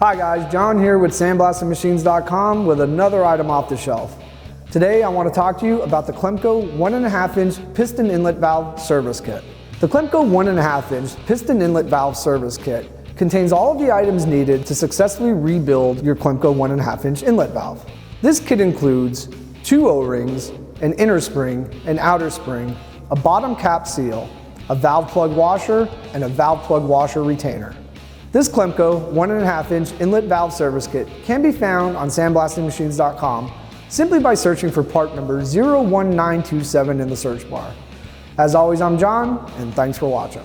Hi guys, John here with sandblastingmachines.com with another item off the shelf. Today I want to talk to you about the Clemco 1.5-inch piston inlet valve service kit. The Clemco 1.5-inch piston inlet valve service kit contains all of the items needed to successfully rebuild your Clemco 1.5-inch inlet valve. This kit includes 2 O-rings, an inner spring, an outer spring, a bottom cap seal, a valve plug washer, and a valve plug washer retainer. This Clemco 1.5-inch inlet valve service kit can be found on sandblastingmachines.com simply by searching for part number 01927 in the search bar. As always, I'm John, and thanks for watching.